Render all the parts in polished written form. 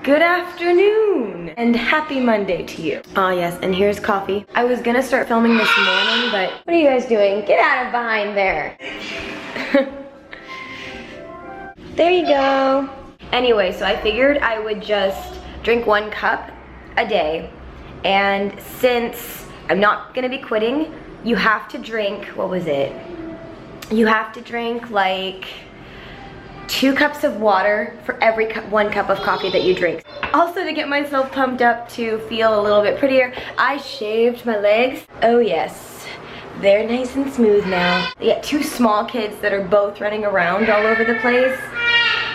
Good afternoon and happy Monday to you. Ah yes, and here's coffee. I was gonna start filming this morning, but what are you guys doing? Get out of behind there. There you go. Anyway, so I figured I would just drink 1 cup a day, and since I'm not gonna be quitting, you have to drink, what was it? You have to drink like 2 cups of water for every 1 cup of coffee that you drink. Also, to get myself pumped up to feel a little bit prettier, I shaved my legs. Oh yes, they're nice and smooth now. I got 2 small kids that are both running around all over the place.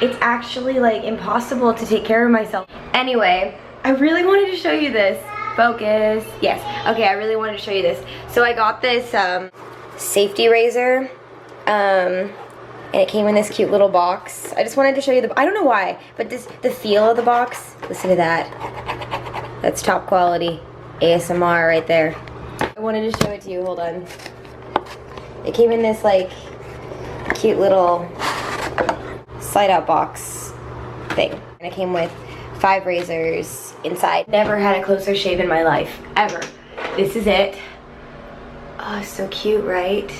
It's actually like impossible to take care of myself. Anyway, I really wanted to show you this. Focus, yes. Okay, I really wanted to show you this. So I got this safety razor. And it came in this cute little box. I just wanted to show you I don't know why, but the feel of the box, listen to that. That's top quality ASMR right there. I wanted to show it to you, hold on. It came in this like cute little slide out box thing. And it came with 5 razors inside. Never had a closer shave in my life, ever. This is it. Oh, so cute, right?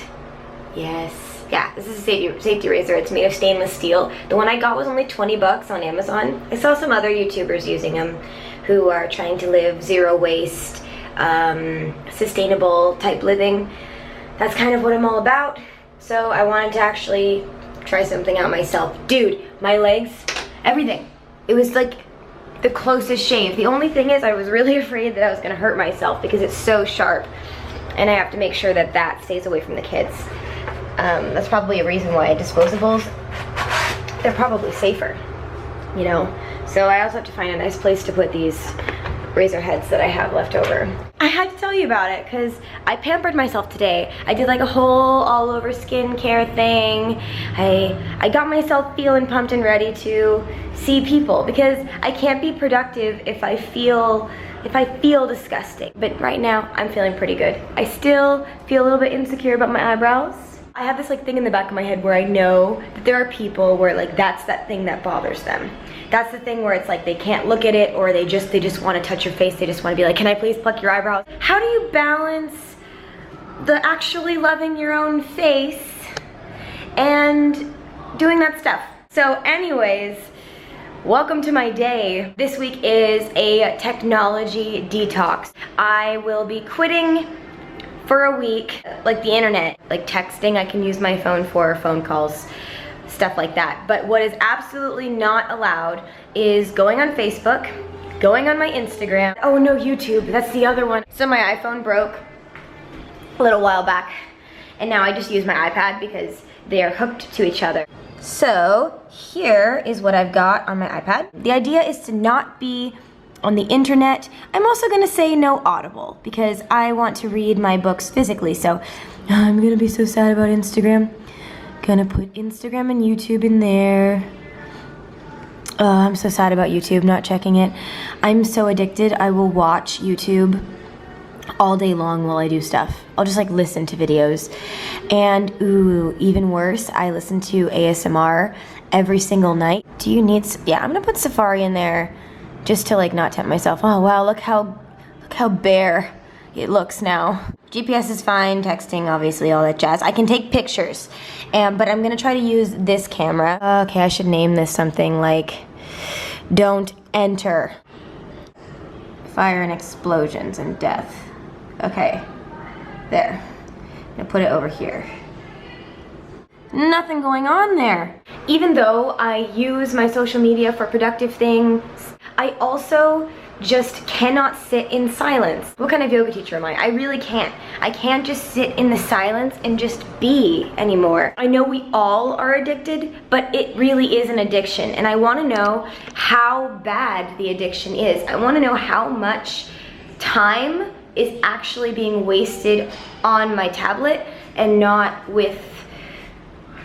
Yes. Yeah, this is a safety razor. It's made of stainless steel. The one I got was only 20 bucks on Amazon. I saw some other YouTubers using them who are trying to live zero waste, sustainable type living. That's kind of what I'm all about. So I wanted to actually try something out myself. Dude, my legs, everything. It was like the closest shave. The only thing is I was really afraid that I was gonna hurt myself because it's so sharp. And I have to make sure that that stays away from the kids. That's probably a reason why disposables, they're probably safer, you know? So I also have to find a nice place to put these razor heads that I have left over. I had to tell you about it because I pampered myself today. I did like a whole all over skincare thing. I got myself feeling pumped and ready to see people because I can't be productive if I feel disgusting. But right now, I'm feeling pretty good. I still feel a little bit insecure about my eyebrows. I have this like thing in the back of my head where I know that there are people where like that's that thing that bothers them. That's the thing where it's like they can't look at it or they just want to touch your face. They just want to be like, can I please pluck your eyebrows? How do you balance the actually loving your own face and doing that stuff? So anyways, welcome to my day. This week is a technology detox. I will be quitting for a week, like the internet, like texting. I can use my phone for phone calls, stuff like that. But what is absolutely not allowed is going on Facebook, going on my Instagram. Oh no, YouTube, that's the other one. So my iPhone broke a little while back, and now I just use my iPad because they are hooked to each other. So here is what I've got on my iPad. The idea is to not be on the internet. I'm also gonna say no Audible because I want to read my books physically. So I'm gonna be so sad about Instagram. Gonna put Instagram and YouTube in there. I'm so sad about YouTube, not checking it. I'm so addicted, I will watch YouTube all day long while I do stuff. I'll just like listen to videos. And ooh, even worse, I listen to ASMR every single night. Do you need, yeah, I'm gonna put Safari in there just to like not tempt myself. Oh wow, look how bare it looks now. GPS is fine, texting, obviously, all that jazz. I can take pictures, but I'm gonna try to use this camera. Okay, I should name this something like, don't enter. Fire and explosions and death. Okay, there. I'm gonna put it over here. Nothing going on there. Even though I use my social media for productive things, I also just cannot sit in silence. What kind of yoga teacher am I? I really can't. I can't just sit in the silence and just be anymore. I know we all are addicted, but it really is an addiction. And I wanna know how bad the addiction is. I wanna know how much time is actually being wasted on my tablet and not with,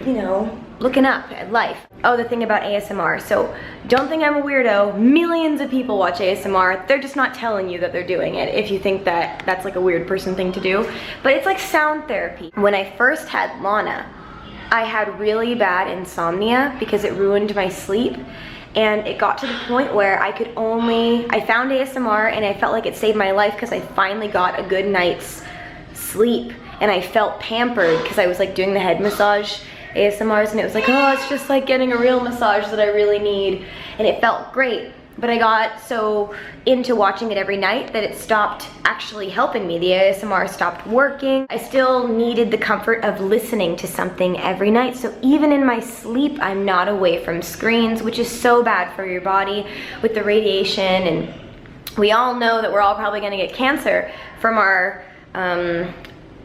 you know, looking up at life. Oh, the thing about ASMR. So don't think I'm a weirdo. Millions of people watch ASMR. They're just not telling you that they're doing it if you think that that's like a weird person thing to do. But it's like sound therapy. When I first had Lana, I had really bad insomnia because it ruined my sleep. And it got to the point where I found ASMR and I felt like it saved my life because I finally got a good night's sleep and I felt pampered because I was like doing the head massage ASMRs and it was like, oh, it's just like getting a real massage that I really need, and it felt great. But I got so into watching it every night that it stopped actually helping me. The ASMR stopped working. I still needed the comfort of listening to something every night. So even in my sleep, I'm not away from screens, which is so bad for your body with the radiation. And we all know that we're all probably gonna get cancer from our,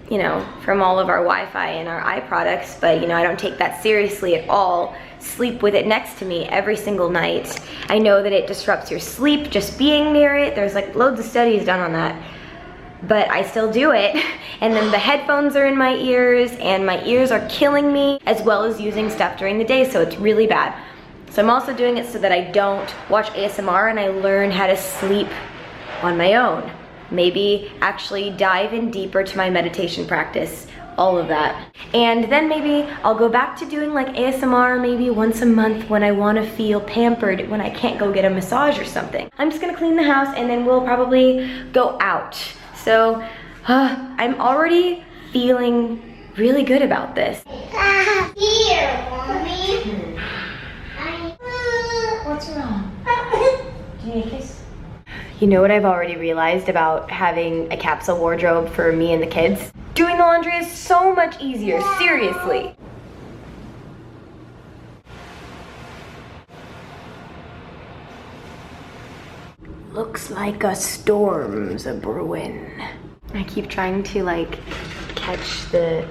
you know, from all of our Wi-Fi and our eye products, but you know, I don't take that seriously at all. Sleep with it next to me every single night. I know that it disrupts your sleep just being near it. There's like loads of studies done on that, but I still do it. And then the headphones are in my ears and my ears are killing me, as well as using stuff during the day, so it's really bad. So I'm also doing it so that I don't watch ASMR and I learn how to sleep on my own. Maybe actually dive in deeper to my meditation practice, all of that. And then maybe I'll go back to doing like ASMR maybe once a month when I want to feel pampered, when I can't go get a massage or something. I'm just gonna clean the house and then we'll probably go out. So I'm already feeling really good about this. Here, Mommy. What's wrong? Do you need a kiss? You know what I've already realized about having a capsule wardrobe for me and the kids? Doing the laundry is so much easier, seriously. Looks like a storm's a brewing. I keep trying to like catch the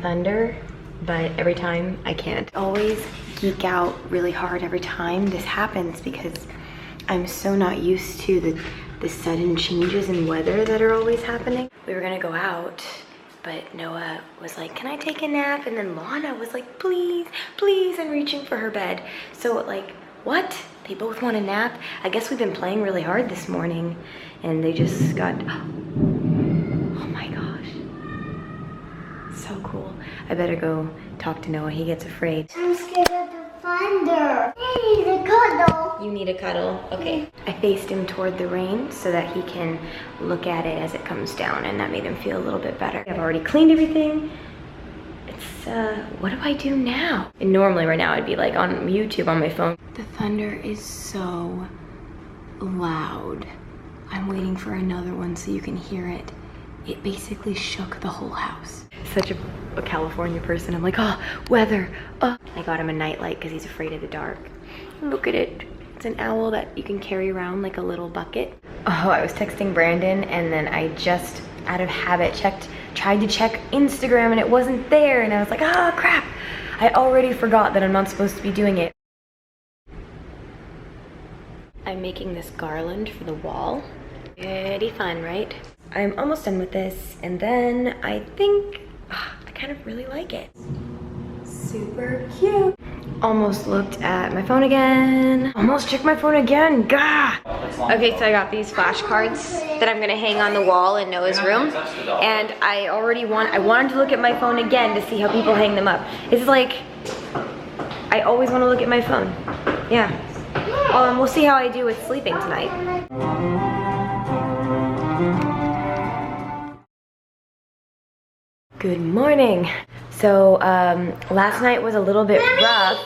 thunder, but every time I can't. Always geek out really hard every time this happens because I'm so not used to the sudden changes in weather that are always happening. We were gonna go out, but Noah was like, can I take a nap? And then Lana was like, please, please, and reaching for her bed. So like, what? They both want a nap? I guess we've been playing really hard this morning and they just got, oh my gosh. So cool. I better go talk to Noah, he gets afraid. I'm scared of the thunder. I need a cuddle. You need a cuddle? Okay. I faced him toward the rain so that he can look at it as it comes down, and that made him feel a little bit better. I've already cleaned everything. It's, what do I do now? And normally right now I'd be like on YouTube on my phone. The thunder is so loud. I'm waiting for another one so you can hear it. It basically shook the whole house. Such a California person. I'm like, oh, weather. Oh. I got him a nightlight because he's afraid of the dark. Look at it. It's an owl that you can carry around like a little bucket. Oh, I was texting Brandon and then I just, out of habit, tried to check Instagram and it wasn't there. And I was like, oh, crap. I already forgot that I'm not supposed to be doing it. I'm making this garland for the wall. Pretty fun, right? I'm almost done with this, and then I think I kind of really like it. Super cute. Almost looked at my phone again. Almost checked my phone again. Gah! Okay, so I got these flashcards that I'm gonna hang on the wall in Noah's room, and I wanted to look at my phone again to see how people hang them up. It's like I always want to look at my phone. Yeah. And we'll see how I do with sleeping tonight. Good morning. So last night was a little bit rough.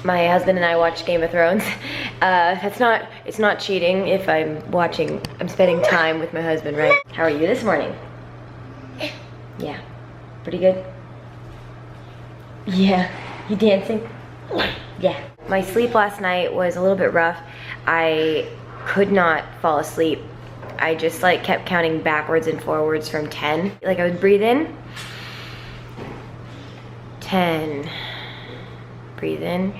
My husband and I watched Game of Thrones. It's not cheating if I'm spending time with my husband, right? How are you this morning? Yeah, pretty good? Yeah, you dancing? Yeah. My sleep last night was a little bit rough. I could not fall asleep. I just like kept counting backwards and forwards from 10. Like I would breathe in, 10, breathe in,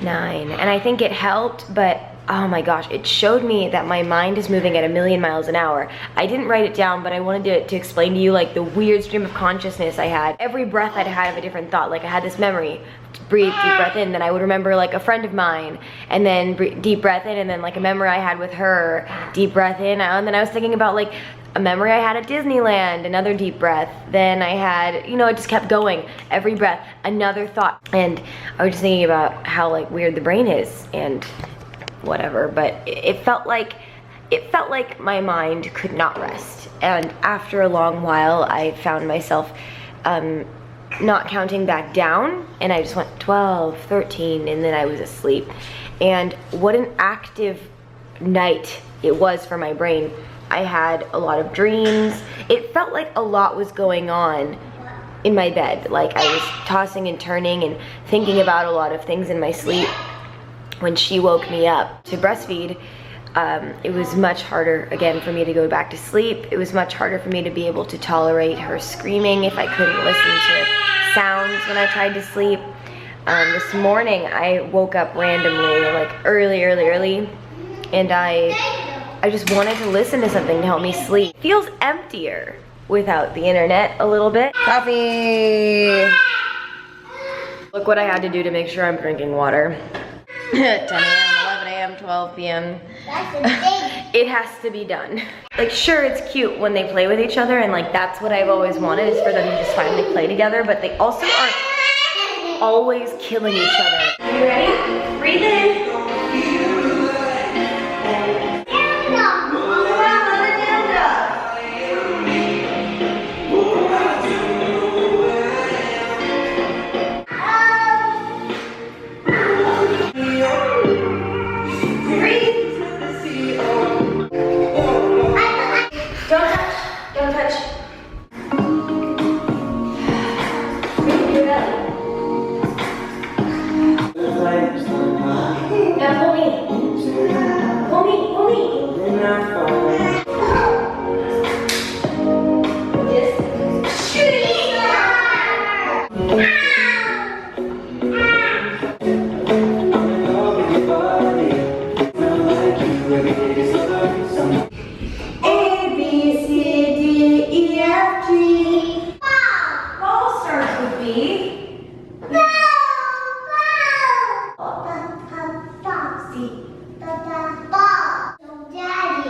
9. And I think it helped, but oh my gosh, it showed me that my mind is moving at 1,000,000 miles an hour. I didn't write it down, but I wanted to explain to you like the weird stream of consciousness I had. Every breath I'd have a different thought. Like I had this memory, breathe, deep breath in, then I would remember like a friend of mine, and then deep breath in, and then like a memory I had with her, deep breath in, and then I was thinking about like a memory I had at Disneyland, another deep breath. Then I had, you know, it just kept going. Every breath, another thought. And I was just thinking about how like weird the brain is and whatever, but it felt like my mind could not rest. And after a long while, I found myself not counting back down, and I just went 12, 13, and then I was asleep. And what an active night it was for my brain. I had a lot of dreams. It felt like a lot was going on in my bed. Like I was tossing and turning and thinking about a lot of things in my sleep. When she woke me up to breastfeed, it was much harder again for me to go back to sleep. It was much harder for me to be able to tolerate her screaming if I couldn't listen to sounds when I tried to sleep. This morning I woke up randomly, like early, and I just wanted to listen to something to help me sleep. Feels emptier without the internet a little bit. Coffee! Look what I had to do to make sure I'm drinking water. 10 a.m., 11 a.m., 12 p.m. It has to be done. Like, sure, it's cute when they play with each other, and like that's what I've always wanted, is for them to just finally play together, but they also are always killing each other. You ready? Breathe in.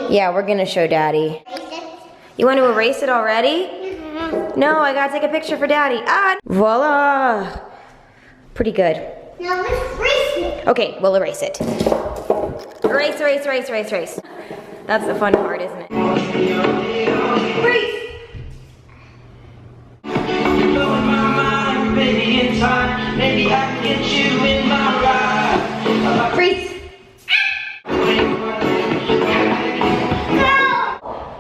Yeah, we're gonna show Daddy. You want to erase it already? No, I gotta take a picture for Daddy. Ah, voila! Pretty good. Now let's erase it. Okay, we'll erase it. Erase, erase, erase, erase, erase. That's the fun part, isn't it? Erase! Maybe I can get you in my ride. Freeze!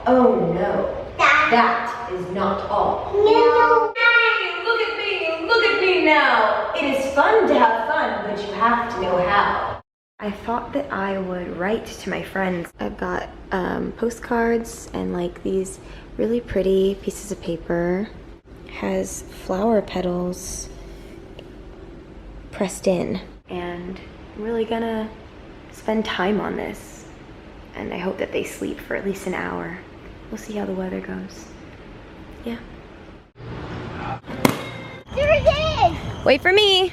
Oh no, that is not all. No. Hey, look at me now. It is fun to have fun, but you have to know how. I thought that I would write to my friends. I've got postcards and like these really pretty pieces of paper. Has flower petals pressed in. And I'm really gonna spend time on this. And I hope that they sleep for at least an hour. We'll see how the weather goes. Yeah. There it is. Wait for me.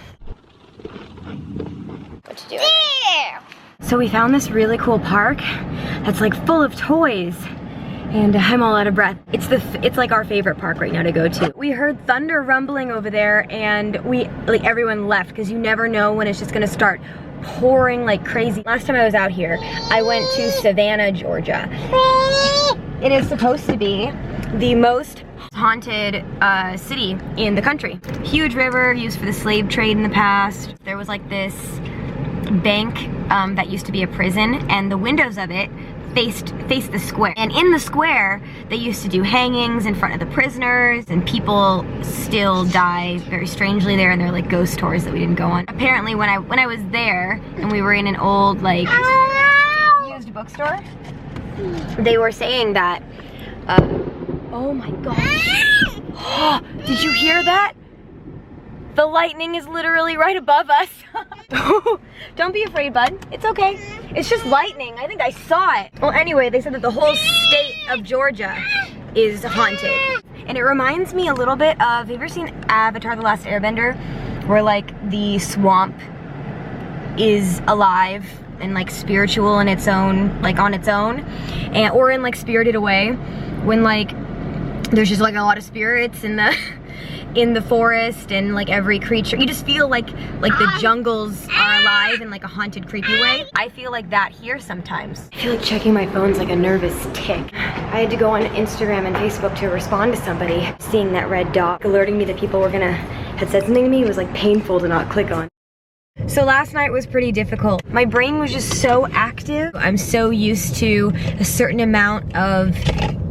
What you doing? There. So we found this really cool park that's like full of toys. And I'm all out of breath. It's like our favorite park right now to go to. We heard thunder rumbling over there, and everyone left because you never know when it's just gonna start pouring like crazy. Last time I was out here, I went to Savannah, Georgia. It is supposed to be the most haunted city in the country. Huge river used for the slave trade in the past. There was like this bank that used to be a prison, and the windows of it faced the square. And in the square, they used to do hangings in front of the prisoners, and people still die very strangely there, and they're like ghost tours that we didn't go on. Apparently when I was there and we were in an old like used bookstore, they were saying that oh my gosh. Did you hear that? The lightning is literally right above us. Don't be afraid, bud. It's okay. It's just lightning. I think I saw it. Well, anyway, they said that the whole state of Georgia is haunted. And it reminds me a little bit of, have you ever seen Avatar: The Last Airbender? Where like the swamp is alive and like spiritual in its own, like on its own, and or in like Spirited Away, when like there's just like a lot of spirits in the in the forest, and like every creature, you just feel like the jungles are alive in like a haunted, creepy way. I feel like that here sometimes. I feel like checking my phone's like a nervous tick. I had to go on Instagram and Facebook to respond to somebody. Seeing that red dot alerting me that people had said something to me was like painful to not click on. So last night was pretty difficult. My brain was just so active. I'm so used to a certain amount of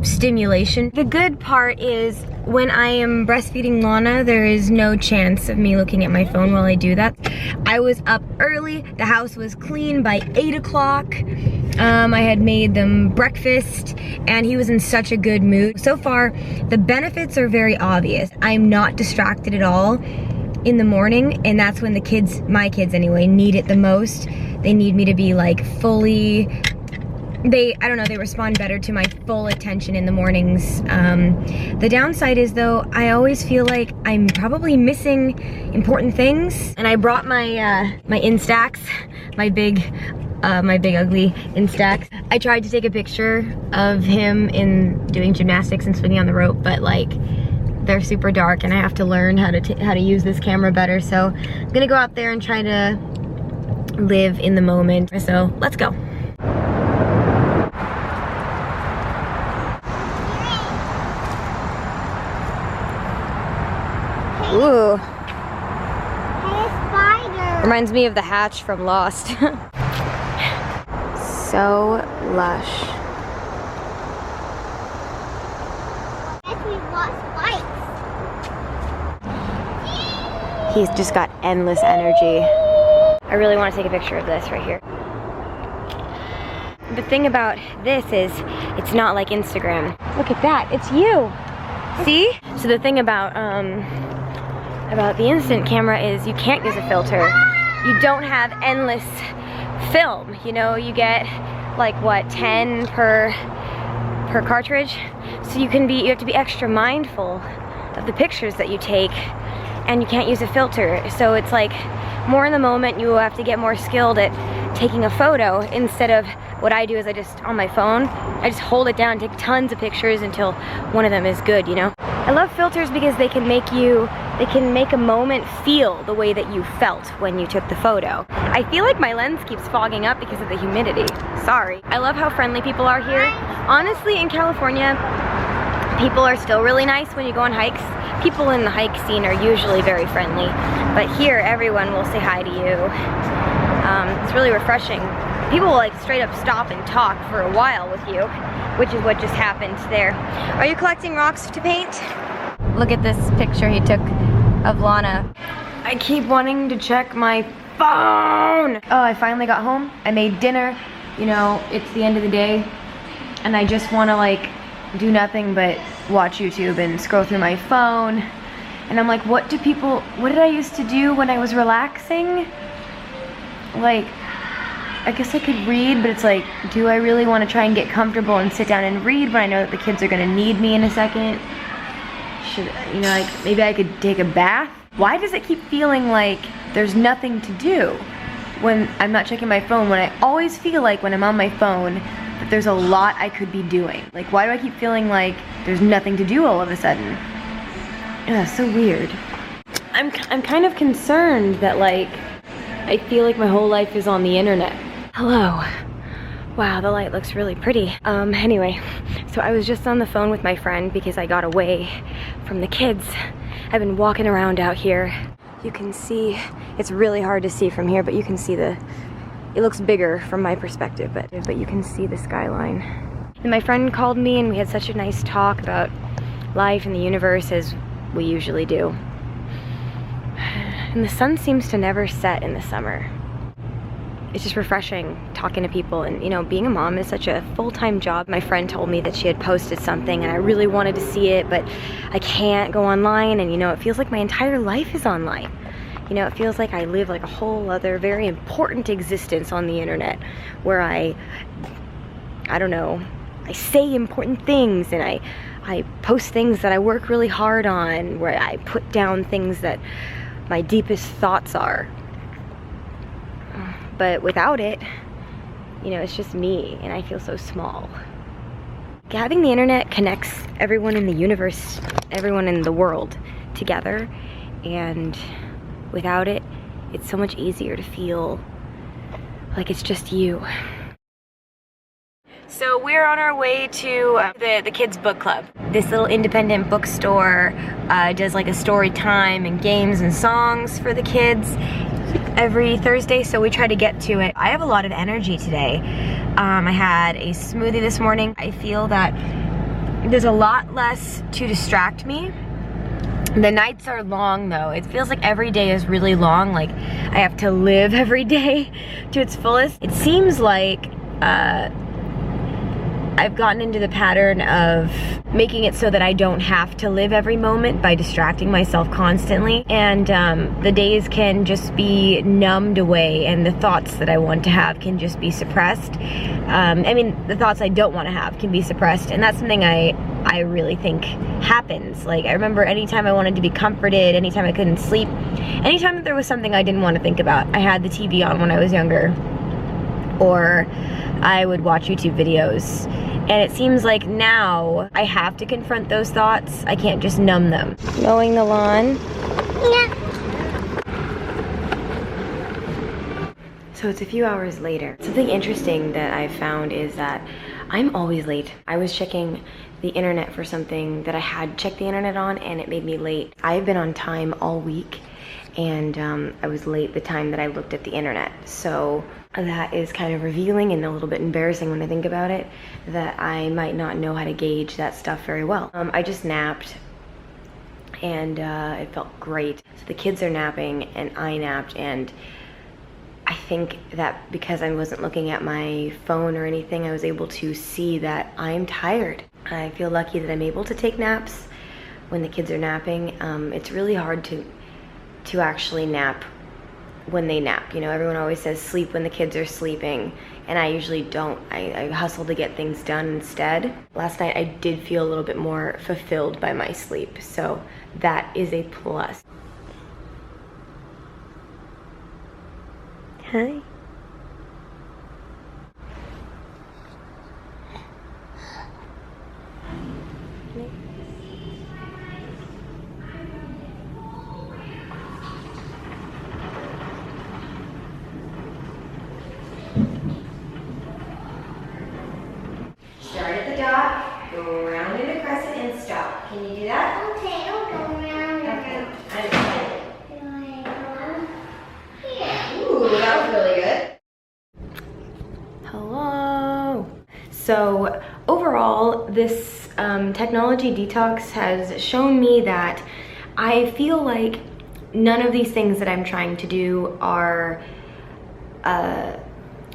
stimulation. The good part is when I am breastfeeding Lana, there is no chance of me looking at my phone while I do that. I was up early, the house was clean by 8 o'clock. I had made them breakfast and he was in such a good mood. So far, the benefits are very obvious. I'm not distracted at all in the morning, and that's when the kids, my kids anyway, need it the most. They need me to be like fully, I don't know, they respond better to my full attention in the mornings. The downside is though, I always feel like I'm probably missing important things. And I brought my my Instax, my big ugly Instax. I tried to take a picture of him in doing gymnastics and swinging on the rope, but like, they're super dark and I have to learn how to use this camera better. So I'm gonna go out there and try to live in the moment. So let's go. Ooh. Hey, spider. Reminds me of the hatch from Lost. So lush. He's just got endless energy. I really want to take a picture of this right here. The thing about this is, it's not like Instagram. Look at that, it's you. See? So the thing about the instant camera is you can't use a filter. You don't have endless film. You know, you get like what, 10 per cartridge. So you have to be extra mindful of the pictures that you take. And you can't use a filter, so it's like more in the moment. You have to get more skilled at taking a photo, instead of what I do is I just, on my phone, I just hold it down, take tons of pictures until one of them is good, you know? I love filters because they can make a moment feel the way that you felt when you took the photo. I feel like my lens keeps fogging up because of the humidity. Sorry. I love how friendly people are here. Honestly, in California, people are still really nice when you go on hikes. People in the hike scene are usually very friendly, but here everyone will say hi to you. It's really refreshing. People will like straight up stop and talk for a while with you, which is what just happened there. Are you collecting rocks to paint? Look at this picture he took of Lana. I keep wanting to check my phone. Oh, I finally got home. I made dinner. You know, it's the end of the day, and I just want to like do nothing but watch YouTube and scroll through my phone. And I'm like, what did I used to do when I was relaxing? Like, I guess I could read, but it's like, do I really want to try and get comfortable and sit down and read when I know that the kids are gonna need me in a second? Should, you know, like maybe I could take a bath? Why does it keep feeling like there's nothing to do when I'm not checking my phone, when I always feel like when I'm on my phone that there's a lot I could be doing? Like, why do I keep feeling like there's nothing to do all of a sudden? Ugh, so weird. I'm kind of concerned that like, I feel like my whole life is on the internet. Hello. Wow, the light looks really pretty. Anyway, so I was just on the phone with my friend because I got away from the kids. I've been walking around out here. You can see, it's really hard to see from here, but you can see it looks bigger from my perspective, but you can see the skyline. And my friend called me and we had such a nice talk about life and the universe, as we usually do. And the sun seems to never set in the summer. It's just refreshing talking to people, and you know, being a mom is such a full-time job. My friend told me that she had posted something and I really wanted to see it, but I can't go online, and you know, it feels like my entire life is online. You know, it feels like I live like a whole other very important existence on the internet, where I don't know, I say important things and I post things that I work really hard on, where I put down things that my deepest thoughts are. But without it, You know, it's just me, and I feel so small. Having the internet connects everyone in the universe, everyone in the world together, and without it, it's so much easier to feel like it's just you. So we're on our way to the kids book club. This little independent bookstore does like a story time and games and songs for the kids every Thursday, so we try to get to it. I have a lot of energy today. I had a smoothie this morning. I feel that there's a lot less to distract me. The nights are long though. It feels like every day is really long, like I have to live every day to its fullest. It seems like I've gotten into the pattern of making it so that I don't have to live every moment by distracting myself constantly, and the days can just be numbed away, and the thoughts that I want to have can just be suppressed. I mean, the thoughts I don't want to have can be suppressed, and that's something I really think happens. Like, I remember anytime I wanted to be comforted, anytime I couldn't sleep, anytime that there was something I didn't want to think about, I had the TV on when I was younger, or I would watch YouTube videos. And it seems like now I have to confront those thoughts. I can't just numb them. Mowing the lawn. Yeah. So it's a few hours later. Something interesting that I found is that I'm always late. I was checking the internet for something that I had checked the internet on, and it made me late. I've been on time all week, and I was late the time that I looked at the internet. So that is kind of revealing and a little bit embarrassing when I think about it, that I might not know how to gauge that stuff very well. I just napped, and it felt great. So the kids are napping and I napped, and I think that because I wasn't looking at my phone or anything, I was able to see that I'm tired. I feel lucky that I'm able to take naps when the kids are napping. It's really hard to actually nap when they nap. You know, everyone always says sleep when the kids are sleeping, and I usually don't. I hustle to get things done instead. Last night I did feel a little bit more fulfilled by my sleep, so that is a plus. Hi. Start at the dot, go around in a crescent, and stop. Can you do that? Okay, I'll go around. Okay. I'm excited. Do I go here? Ooh, that was really good. Hello. So overall, this technology detox has shown me that I feel like none of these things that I'm trying to do are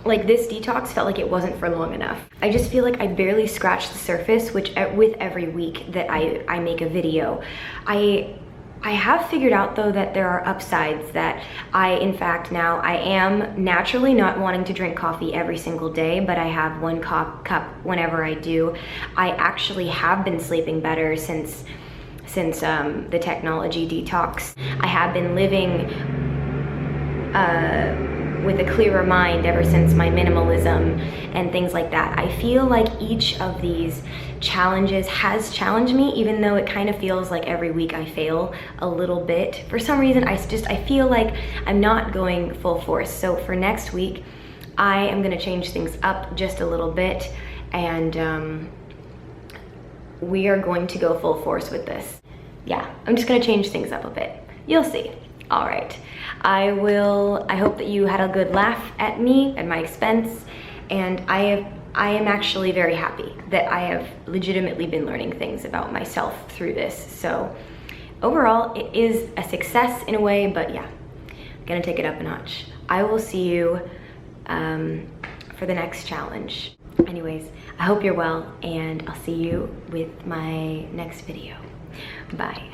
like, this detox felt like it wasn't for long enough. I just feel like I barely scratched the surface, which with every week that I make a video. I have figured out though that there are upsides, that in fact now I am naturally not wanting to drink coffee every single day, but I have one cup whenever I do. I actually have been sleeping better since the technology detox. I have been living with a clearer mind ever since my minimalism and things like that. I feel like each of these challenges has challenged me, even though it kind of feels like every week I fail a little bit. For some reason, I feel like I'm not going full force. So for next week, I am gonna change things up just a little bit, and we are going to go full force with this. Yeah, I'm just gonna change things up a bit. You'll see. All right, I hope that you had a good laugh at me, at my expense, and I am actually very happy that I have legitimately been learning things about myself through this. So overall, it is a success in a way, but yeah, I'm gonna take it up a notch. I will see you for the next challenge. Anyways, I hope you're well, and I'll see you with my next video. Bye.